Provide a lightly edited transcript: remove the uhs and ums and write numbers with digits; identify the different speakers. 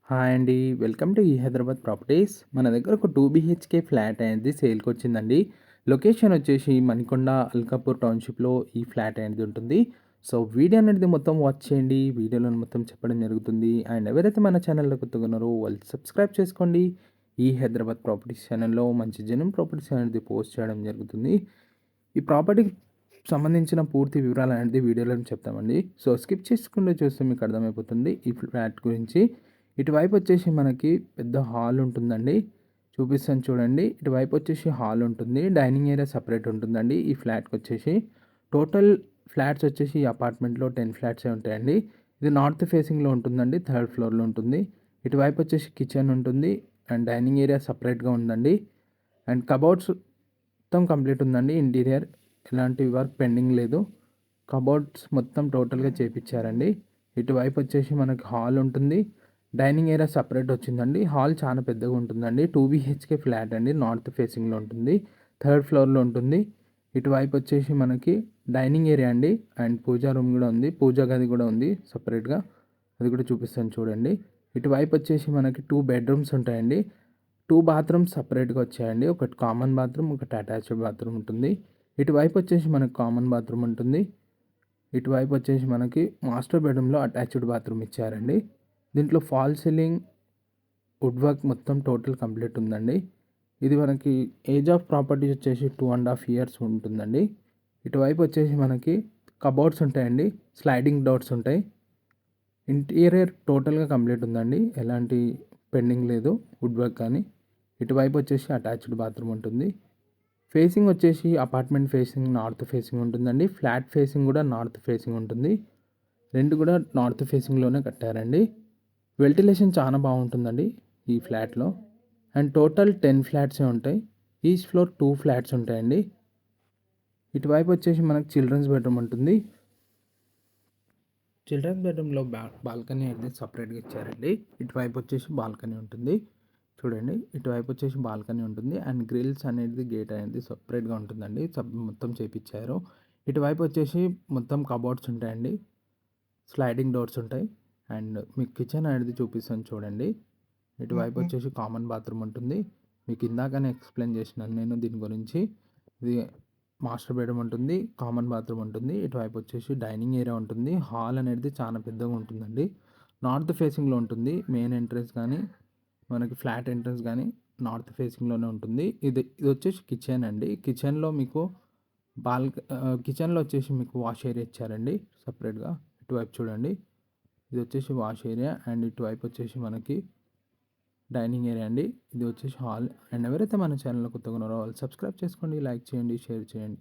Speaker 1: Hi అండి. Welcome to ఈ Hyderabad properties. మన దగ్గర ఒక 2 బీహెచ్‌కే ఫ్లాట్ అనేది సేల్‌కొచ్చిందండి. లొకేషన్ వచ్చేసి మణికొండ, అల్కాపూర్ టౌన్‌షిప్‌లో ఈ ఫ్లాట్ అనేది ఉంటుంది. సో, వీడియో అనేది మొత్తం వాచ్ చేయండి. వీడియోలో మొత్తం చెప్పడం జరుగుతుంది. అండ్ ఎవరైతే మన ఛానల్‌లో కొత్తగా ఉన్నారో వాళ్ళు సబ్స్క్రైబ్ చేసుకోండి. ఈ హైదరాబాద్ ప్రాపర్టీస్ ఛానల్‌లో మంచి జెన్యూన్ ప్రాపర్టీస్ అనేది పోస్ట్ చేయడం జరుగుతుంది. ఈ ప్రాపర్టీకి సంబంధించిన పూర్తి వివరాలు అనేది వీడియోలో చెప్తామండి. సో, స్కిప్ చేసుకుంటూ చూస్తే మీకు అర్థమైపోతుంది ఈ ఫ్లాట్ గురించి. ఇటువైపు వచ్చేసి మనకి పెద్ద హాల్ ఉంటుందండి. చూపిస్తాను చూడండి. ఇటువైపు వచ్చేసి హాల్ ఉంటుంది. డైనింగ్ ఏరియా సెపరేట్ ఉంటుందండి. ఈ ఫ్లాట్‌కి వచ్చేసి టోటల్ ఫ్లాట్స్ వచ్చేసి ఈ అపార్ట్మెంట్‌లో 10 ఫ్లాట్సే ఉంటాయండి. ఇది నార్త్ ఫేసింగ్‌లో ఉంటుందండి. థర్డ్ ఫ్లోర్‌లో ఉంటుంది. ఇటువైపు వచ్చేసి కిచెన్ ఉంటుంది. అండ్ డైనింగ్ ఏరియా సెపరేట్‌గా ఉందండి. అండ్ కబోర్డ్స్ మొత్తం కంప్లీట్ ఉందండి. ఇంటీరియర్ ఎలాంటి వర్క్ పెండింగ్ లేదు. కబోర్డ్స్ మొత్తం టోటల్‌గా చేపిచ్చారండి. ఇటువైపు వచ్చేసి మనకి హాల్ ఉంటుంది. డైనింగ్ ఏరియా సెపరేట్ వచ్చిందండి. హాల్ చాలా పెద్దగా ఉంటుందండి. 2 బీహెచ్‌కే ఫ్లాట్ అండి. నార్త్ ఫేసింగ్‌లో ఉంటుంది. థర్డ్ ఫ్లోర్‌లో ఉంటుంది. ఇటువైపు వచ్చేసి మనకి డైనింగ్ ఏరియా అండి. అండ్ పూజా రూమ్ కూడా ఉంది. పూజా గది కూడా ఉంది సెపరేట్‌గా. అది కూడా చూపిస్తాను చూడండి. ఇటువైపు వచ్చేసి మనకి 2 బెడ్‌రూమ్స్ ఉంటాయండి. 2 బాత్రూమ్స్ సెపరేట్‌గా వచ్చాయండి. ఒకటి కామన్ బాత్రూమ్, ఒకటి అటాచ్డ్ బాత్రూమ్ ఉంటుంది. ఇటువైపు వచ్చేసి మనకు కామన్ బాత్రూమ్ ఉంటుంది. ఇటువైపు వచ్చేసి మనకి మాస్టర్ బెడ్రూమ్‌లో అటాచ్డ్ బాత్రూమ్ ఇచ్చారండి. దీంట్లో ఫాల్ సీలింగ్, వుడ్ వర్క్ మొత్తం టోటల్ కంప్లీట్ ఉందండి. ఇది మనకి ఏజ్ ఆఫ్ ప్రాపర్టీ వచ్చేసి 2½ ఇయర్స్ ఉంటుందండి. ఇటువైపు వచ్చేసి మనకి కబోర్డ్స్ ఉంటాయండి. స్లైడింగ్ డోర్స్ ఉంటాయి. ఇంటీరియర్ టోటల్‌గా కంప్లీట్ ఉందండి. ఎలాంటి పెండింగ్ లేదు వుడ్ వర్క్ కానీ. ఇటువైపు వచ్చేసి అటాచ్డ్ బాత్రూమ్ ఉంటుంది. ఫేసింగ్ వచ్చేసి అపార్ట్మెంట్ ఫేసింగ్ నార్త్ ఫేసింగ్ ఉంటుందండి. ఫ్లాట్ ఫేసింగ్ కూడా నార్త్ ఫేసింగ్ ఉంటుంది. 2 కూడా నార్త్ ఫేసింగ్‌లోనే కట్టారండి. వెంటిలేషన్ చాలా బాగుంటుందండి ఈ ఫ్లాట్‌లో. అండ్ టోటల్ 10 ఫ్లాట్సే ఉంటాయి. ఈచ్ ఫ్లోర్ 2 ఫ్లాట్స్ ఉంటాయండి. ఇటువైపు వచ్చేసి మనకు చిల్డ్రన్స్ బెడ్రూమ్ ఉంటుంది. చిల్డ్రన్స్ బెడ్రూమ్‌లో బాల్కనీ అనేది సెపరేట్‌గా ఇచ్చారండి. ఇటువైపు వచ్చేసి బాల్కనీ ఉంటుంది. చూడండి ఇటువైపు వచ్చేసి బాల్కనీ ఉంటుంది. అండ్ గ్రిల్స్ అనేది గేట్ అనేది సెపరేట్‌గా ఉంటుందండి. మొత్తం చేపిచ్చారు. ఇటువైపు వచ్చేసి మొత్తం కబోర్డ్స్ ఉంటాయండి. స్లైడింగ్ డోర్స్ ఉంటాయి. అండ్ మీకు కిచెన్ అనేది చూపిస్తాను చూడండి. ఇటువైపు వచ్చేసి కామన్ బాత్రూమ్ ఉంటుంది. మీకు ఇందాకనే ఎక్స్ప్లెయిన్ చేసినాను నేను దీని గురించి. ఇది మాస్టర్ బెడ్రూమ్ ఉంటుంది. కామన్ బాత్రూమ్ ఉంటుంది. ఇటువైపు వచ్చేసి డైనింగ్ ఏరియా ఉంటుంది. హాల్ అనేది చాలా పెద్దగా ఉంటుందండి. నార్త్ ఫేసింగ్‌లో ఉంటుంది. మెయిన్ ఎంట్రన్స్ కానీ మనకి ఫ్లాట్ ఎంట్రన్స్ కానీ నార్త్ ఫేసింగ్‌లోనే ఉంటుంది. ఇది వచ్చేసి కిచెన్ అండి. కిచెన్‌లో వచ్చేసి మీకు వాష్ ఏరియా ఇచ్చారండి సెపరేట్‌గా. ఇటువైపు చూడండి. ఇది వచ్చేసి వాష్ ఏరియా అండ్ ఇటువైపు వచ్చేసి మనకి డైనింగ్ ఏరియా అండి. ఇది వచ్చేసి హాల్. అండ్ ఎవరైతే మన ఛానల్‌లో కొత్తగా ఉన్నారో వాళ్ళు సబ్స్క్రైబ్ చేసుకోండి, లైక్ చేయండి, షేర్ చేయండి.